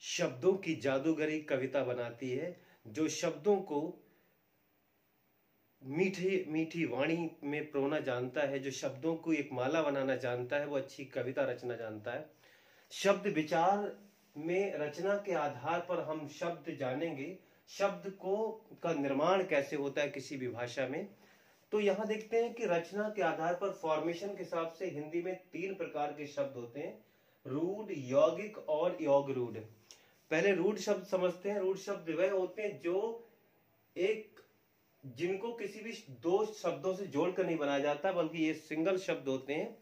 शब्दों की जादूगरी कविता बनाती है। जो शब्दों को मीठी मीठी वाणी में प्रोना जानता है, जो शब्दों को एक माला बनाना जानता है, वो अच्छी कविता रचना जानता है। शब्द विचार में रचना के आधार पर हम शब्द जानेंगे, शब्द को का निर्माण कैसे होता है किसी भी भाषा में। तो यहां देखते हैं कि रचना के आधार पर फॉर्मेशन के हिसाब से हिंदी में 3 प्रकार के शब्द होते हैं, रूढ़, यौगिक और योग रूढ़। पहले रूढ़ शब्द समझते हैं। रूढ़ शब्द वह होते हैं जो जिनको किसी भी 2 शब्दों से जोड़कर नहीं बनाया जाता, बल्कि ये सिंगल शब्द होते हैं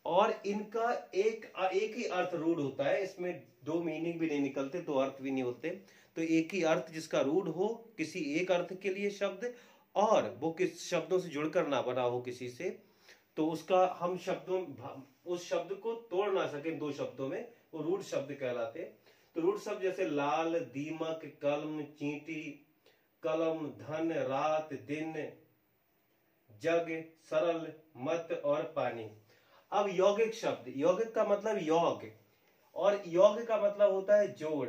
और इनका एक ही अर्थ रूढ़ होता है। इसमें 2 मीनिंग भी नहीं निकलते, 2 अर्थ भी नहीं होते। तो एक ही अर्थ जिसका रूढ़ हो किसी एक अर्थ के लिए शब्द, और वो किस शब्दों से जुड़कर ना बना हो किसी से, तो उसका हम उस शब्द को तोड़ ना सके 2 शब्दों में, वो रूढ़ शब्द कहलाते। तो रूढ़ शब्द जैसे लाल, दीमक, कलम, चींटी, कलम, धन, रात, दिन, जग, सरल, मत और पानी। अब यौगिक शब्द, यौगिक का मतलब योग, और योग का मतलब होता है जोड़।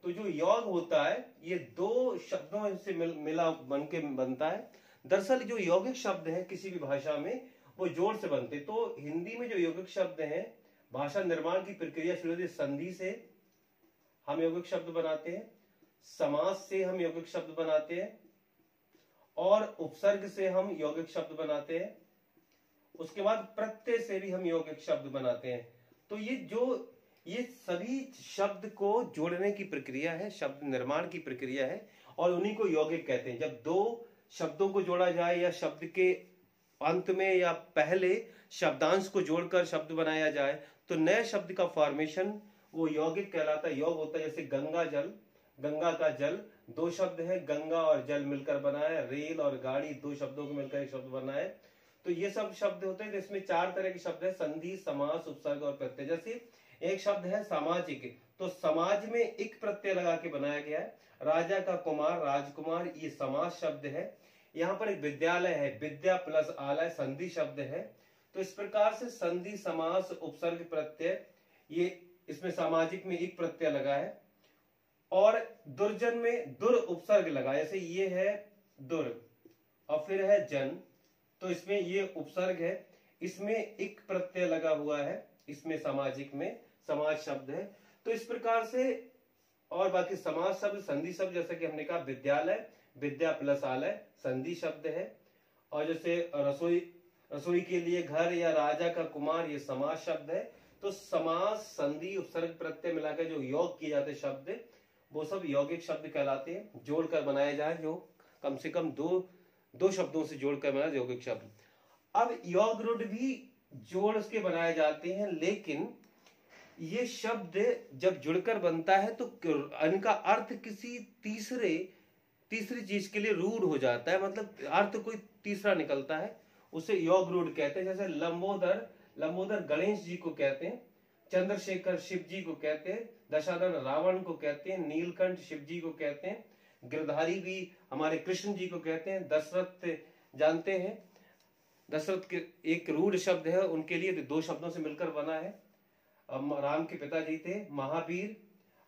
तो जो योग होता है ये 2 शब्दों से मिला बनके बनता है। दरअसल जो यौगिक शब्द है किसी भी भाषा में वो जोड़ से बनते। तो हिंदी में जो यौगिक शब्द हैं, भाषा निर्माण की प्रक्रिया शुरू होती है संधि से, हम यौगिक शब्द बनाते हैं, समास से हम यौगिक शब्द बनाते हैं, और उपसर्ग से हम यौगिक शब्द बनाते हैं। उसके बाद प्रत्यय से भी हम यौगिक शब्द बनाते हैं। तो ये सभी शब्द को जोड़ने की प्रक्रिया है, शब्द निर्माण की प्रक्रिया है, और उन्हीं को यौगिक कहते हैं। जब 2 शब्दों को जोड़ा जाए या शब्द के अंत में या पहले शब्दांश को जोड़कर शब्द बनाया जाए तो नए शब्द का फॉर्मेशन वो यौगिक कहलाता है। योग होता है जैसे गंगा जल, गंगा का जल 2 शब्द है, गंगा और जल मिलकर बना है। रेल और गाड़ी 2 शब्दों को मिलकर एक शब्द बना है। तो ये सब शब्द होते हैं जिसमें 4 तरह के शब्द है, संधि, समास, उपसर्ग और प्रत्यय। जैसे एक शब्द है सामाजिक, तो समाज में एक प्रत्यय लगा के बनाया गया है। राजा का कुमार, राजकुमार, ये समास शब्द है। यहाँ पर एक विद्यालय है, विद्या प्लस आलय संधि शब्द है। तो इस प्रकार से संधि, समास, उपसर्ग, प्रत्यय, ये इसमें सामाजिक में एक प्रत्यय लगा है। और दुर्जन में दुर उपसर्ग लगा, जैसे ये है दुर और फिर है जन, तो इसमें ये उपसर्ग है, इसमें एक प्रत्यय लगा हुआ है, इसमें सामाजिक में समाज शब्द है। तो इस प्रकार से, और बाकी समाज शब्द, संधि शब्द, जैसे कि हमने कहा विद्यालय, विद्या प्लस आलय संधि शब्द है। और जैसे रसोई के लिए घर या राजा का कुमार, ये समाज शब्द है। तो समास, संधि, उपसर्ग, प्रत्यय मिलाकर जो योग किए जाते शब्द वो सब यौगिक शब्द कहलाते हैं। जोड़कर बनाया जाए, जो कम से कम 2 शब्दों से जोड़कर बना यौगिक शब्द। अब योग रूढ़ भी जोड़ के बनाए जाते हैं, लेकिन ये शब्द जब जुड़कर बनता है तो इनका अर्थ किसी तीसरी चीज के लिए रूढ़ हो जाता है, मतलब अर्थ कोई तीसरा निकलता है, उसे योग रूढ़ कहते हैं। जैसे लंबोदर गणेश जी को कहते हैं, चंद्रशेखर शिव जी को कहते हैं, दशानन रावण को कहते हैं, नीलकंठ शिव जी को कहते हैं, गिरधारी भी हमारे कृष्ण जी को कहते हैं, दशरथ जानते हैं, दशरथ के एक रूढ़ शब्द है उनके लिए, 2 शब्दों से मिलकर बना है। राम के पिताजी थे महावीर,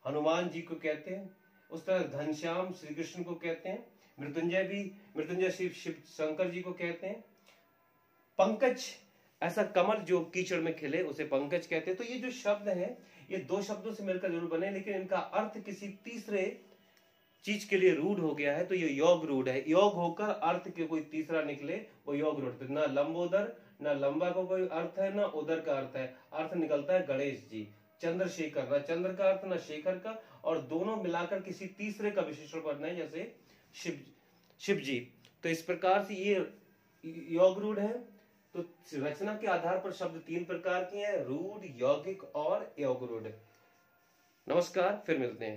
हनुमान जी को कहते हैं। उस तरह घनश्याम श्री कृष्ण को कहते हैं। मृत्युंजय शिव शंकर जी को कहते हैं। पंकज, ऐसा कमल जो कीचड़ में खिले उसे पंकज कहते हैं। तो ये जो शब्द है ये 2 शब्दों से मिलकर जरूर बने, लेकिन इनका अर्थ किसी तीसरे चीज के लिए रूढ़ हो गया है, तो ये योग रूढ़ है। योग होकर अर्थ के कोई तीसरा निकले वो योग रूढ़। तो ना लंबोदर, ना लंबा का कोई अर्थ है, ना उदर का अर्थ है, अर्थ निकलता है गणेश जी। चंद्रशेखर, ना चंद्र का अर्थ ना शेखर का, और दोनों मिलाकर किसी तीसरे का विशेषण बनना है, जैसे शिव जी। तो इस प्रकार से ये योग रूढ़ है। तो रचना के आधार पर शब्द 3 प्रकार के हैं, रूढ़, यौगिक और योग रूढ़। नमस्कार, फिर मिलते हैं।